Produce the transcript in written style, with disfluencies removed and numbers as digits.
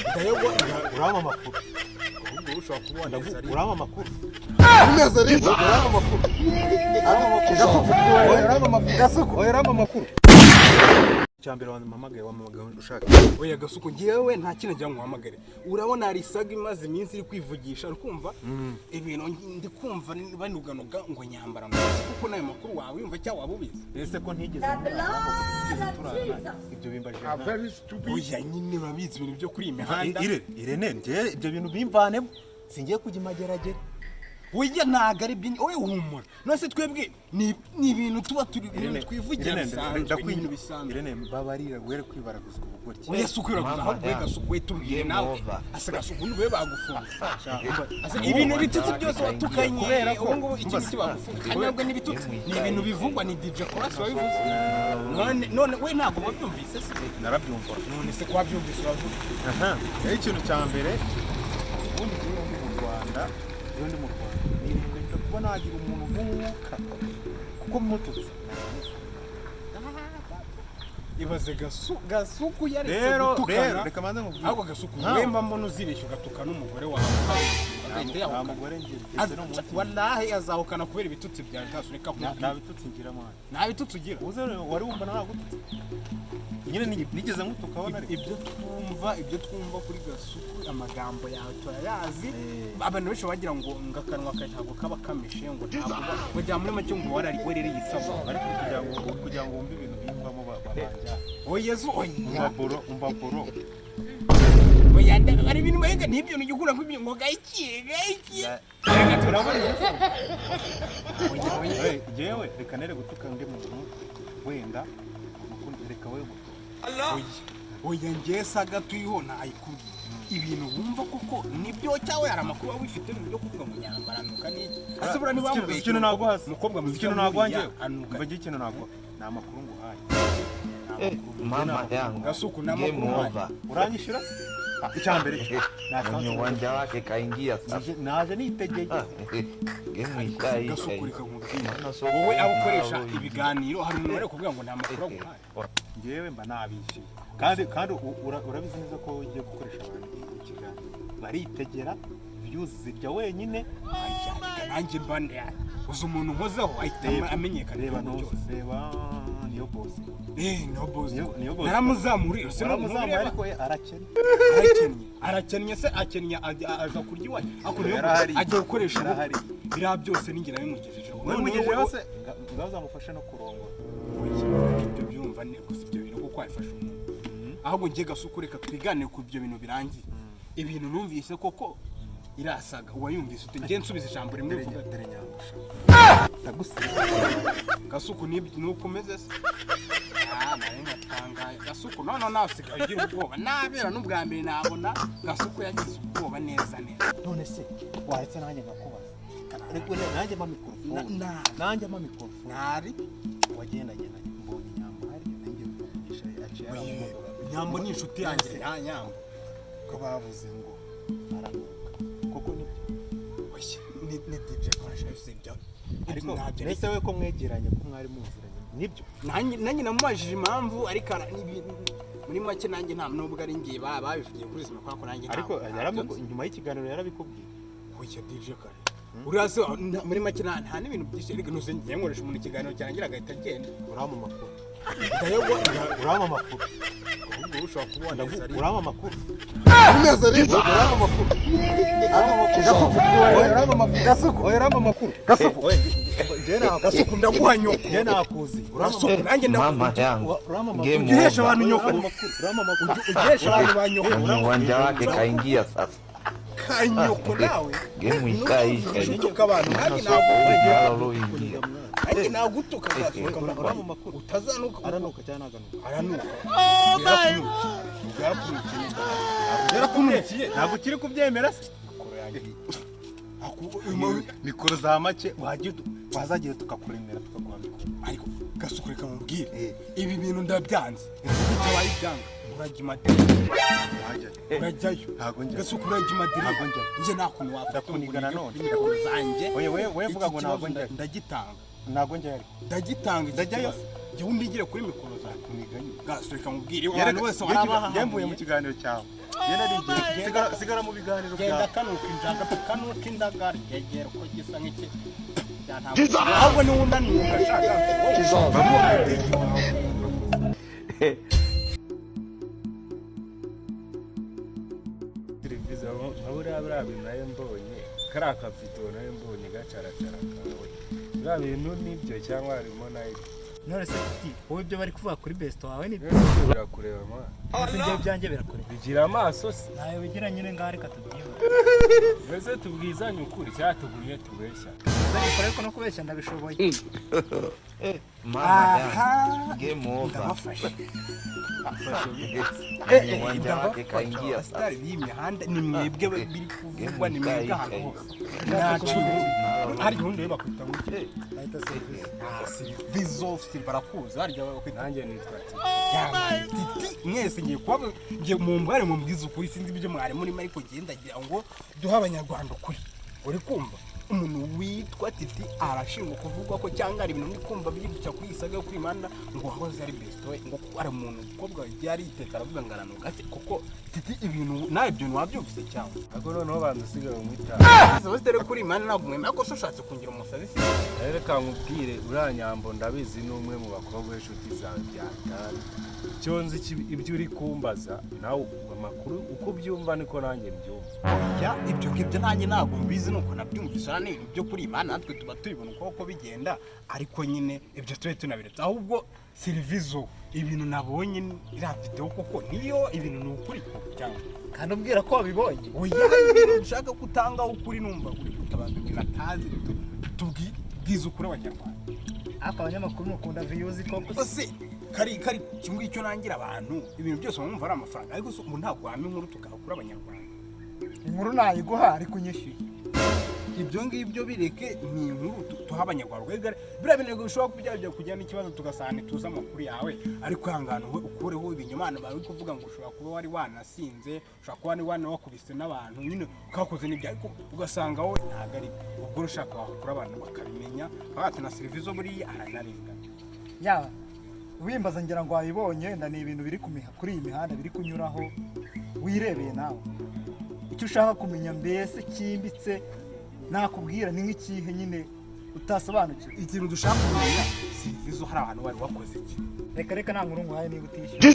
ndayego urama amakuru ahubwo ushobora kubona urama amakuru neza rero urama amakuru urama amakuru cyambere wamamagaye ushaka oya gasuko ngewe nta kintu njya nguhamagare urabona hari isaga imaze iminsi iri kwivugisha ukumva ibintu ndi kumva banuganoga ngo nyambara kuko nayo makuru wawe yumva cyangwa wabubize ese ko ntigeze ibyo bimbaje oya nyine babizi ibintu byo kuri imihanda irene nje ibyo bintu bimvanemo singiye kujya imageragere oya ntago ari byo oya humura nose twebwe ni ibintu tuba turi twivugira bisanzwe ibintu bisanzwe irene babarira were kwibaraguza ubugoryi oya sukwiraguza ahubwo gasuko tubwire nawe asaga suko niwe bagufunga asa ibintu bitutsi byose watukanye kubera ko ngo ikintu kibagufunga kanyabwe n'ibitutsi ni ibintu bivugwa ni DJ Kolas wabivuze none we ntago wabyumvise se narabyumva none se kwabyumvise uravuga ikintu cya mbere ubundi ndi mu Rwanda iyo ndi mu Rwanda nirinda kuba nagira umuntu nk'uka kuko mututse ibaze gasuku yaretse gutukana reka manze nkubwire ahubwo gasuku wemba mbona uzibeshya ugatukana n'umugore wawe nta mugore ngeze no mu wallahi azahukana kubera ibitutsi byawe ntasunika nta bitutsi ngira mwana nta bitutsi ugira uze wari wumva nagututse nyine nigeze ngutuka abona ibyo twumva kuri gasuku amagambo yawe turayazi abantu benshi bagira ngo ngakanwa kawe ntabwo kaba kamishe ngo ntabwo bajya muri make ngo warari werere yisaba ariko kugira ngo wumve ibintu bimvamo babanja oyezu umva boro oya ari ibintu mayenga n'ibyo nigukura kw'ibyo ngo gaikiye turabona jewe reka nere gutuka ndi mu wenda reka wewe oya ngesaga tuyiho nayikubwiye ibintu wumva koko nibyo cyawe hari amakuru wawe ufite mu byo kuvuga ngo nyambaranuka ni asubira ni bamubeshye ikintu nagwase mukobwa mu ikintu nagwanje mbaje ikintu nagwa na makuru nguhaye mama yangu gasuku na makuru uranyishura icyambere nasanze uwanja wake kaingia sasa naje nitegeye gemu ikai gasuku rikamubwira wowe abukoresha ibiganiro hari umuntu wari kuvuga ngo nta makuru aguhaye ngewe mba nabishye kandi urabizi neza ko ugiye gukoresha abantu ikiganiro baritegera views zijya wenyine nanjye mbande uzi umuntu nkozeho ahita amenyekana reba niyo boss niyo boss niyo boss naramuzamuriye se naramuzamuriye ariko arakennye se akennye aza kurya iwawe akuriye ajya gukoresha biriya byose n'ingira bimugejejeho none se ngazamufashe no kurongora ibyo byumva ne gusa ibyo bintu kuko ayifasha umuntu ahubwo ngiye gasuku reka twiganire ku ibyo bintu birangiye ibintu numvise koko irasaga uwayumvise ngiye nsubiza ijambo rimwe vuga dere nyangusha gasuku nuko umeze se nari ngatangaye gasuku none nasigaye ugira ubwoba nabera n'ubwa mbere nabona gasuku yagize ubwoba neza none se waretse nanjye ngakubaza ariko nanjye mpa mikrofone nanjye mpa mikrofone nari wagendagenda mbonye nyambo hari nanjye kuvugisha yaciye nyambo ni inshuti yanjye nta nyambo ko bavuze ngo aranuka koko ni DJ Kolas ibyo ariko nese we ko mwegeranye ko mwari muziranye nibyo nanjye namubajije impamvu ariko muri make nanjye nta nubwo ari ngiye babivugiye kuri zima kwako nanjye ariko nyuma y'ikiganiro yarabikubwiye oya DJ Kolas uriase muri make nta n'ibintu byinshi ariko nuze ngiye nkoresha umuntu ikiganiro cyarangira agahita agenda urama amakuru ndayego urama amakuru ahubwo ushobora kubona urama amakuru neza rero urama amakuru urama amakuru gasuku ndaguha nyoko nakuzi urasuku nanjye mama yangu gemu ugiresha abantu nyoko ugiresha abantu ba nyoko uwanja wake kaingia sasa kanyoko nawe gemu ikai utuka abantu nanjye nagutuka gasuka urama amakuru utazanuka aranuka cyane aganuka yarakunukiye ntabwo ukiri kubyemera se mikoro za make wazagiye tukakuremera tukaguha mikoro ariko gasuku reka mubwire ibi bintu ndabyanze utabaye ibyanga urajya imadiri urajyayo gasuku urajya imadiri njye nta kuntu wafata kunigana none zanjye we vuga ngo ntabwo njya ndagitanga ntabwo njya ndagitanga ndajyayo jya undigire kuri mikoro zanjye kuniganye gasuku reka mubwire abantu bose warabaha yemvuye mu kiganiro cyawe yena DJ sigara mu biganiro genda kanuka indagara yegera uko gisa nk'iki ahubwo ni unaniwe ashaka televiziyo buriya bintu nayo mbonye kariya kavido nayo mbonye gacaracara kawe buriya bintu nibyo cyangwa harimo nayo none se ati wowe ibyo bari kuvuga kuri besto wawe ni birakureba ma ibyo byanjye birakureba bigira amaso se nawe bigira nyine ngaho reka tubyiba mbese tubwizanye ukuri cyatuguriye tubeshya ariko no kubeshya ndabishoboye Mama, game over. ndabafashe Uwanja wake kaingia sasa. stari y'imihanda ni mwebwe biri kuvugwa ni mwebwe ahantu hose nacu hari gahunda yo bakwita ngo bahita service zose barakuza harya bakwita nanjye nitwa ati yamaye titi mwese ngiye kuba ngiye mu mbare mu mbwiza ukuri sinzi ibyo mwari muri ariko gendagira ngo duha abanyarwanda ukuri uri kumva umuntu witwa Titi arashingwa kuvugwa ko cyangwa ari ibintu ndikumva byibutsa kuri isaga yo kwimana ngo wahoze ari best way ngo ari umuntu ukobwa yari iteka aravuga ngaranuka ati kuko Titi ibintu nawe ibyo wabyumvise cyangwa ako noneho bandusigaye umwita zose dore kuri imana ntabwo mwemera ko ushatse kungira umusazi se reka nkubwire uriya nyambo ndabizi ni umwe mu bakobwa b'inshuti zanjye byatari icyo nzi ibyo uri kumbaza nawe amakuru uko ubyumva niko nanjye mbyumva ya ibyo ngibyo nanjye ntabwo mbizi nuko nabyumvise ni ibintu byo kuri imana natwe tuba tubibona uko bigenda ariko nyine ibyo tube tunabiretse ahubwo servizo ibintu nabonye iriya video koko niyo ibintu ni ukuri cyangwa kandi ubwira ko wabibonye oya ibintu ushaka kutangaho ukuri numva uri kutabanza ibintu atazi tubwize ukuri abanyarwanda ariko abanyamakuru mukunda views koko se kari kimwe icyo nangira abantu ibintu byose bamwumva ari amafaranga ariko ubu ntabwo wamenya inkuru tugakura abanyarwanda inkuru nayiguha ariko unyishyuye ibyo ngibyo bireke ni inkuru tuha abanyarwanda biriya bintu bishobora kubyajya kujyana ikibazo tugasana tuzi amakuru yawe ariko ihangane ukureho ibinyoma bari kuvuga ngo ushobora kuba wari wanasinze ushobora kuba wari wanakubise n'abantu nyine ukakoze n'ibyo ariko ugasanga wowe ntabwo ari ubwo ushaka wakura abantu bakabimenya bati na service buriya aranarengana ya wimbaza ngira ngo wabibonye wenda ni ibintu biri kuri iyi mihanda biri kunyuraho wirebeye nawe icyo ushaka kumenya mbese cyimbitse nakubwira ni nk'ikihe nyine utasobanukiwe ikintu dushaka kumenya service hari abantu bari wakoze iki reka nta nkuru nkwaye niba utishyuye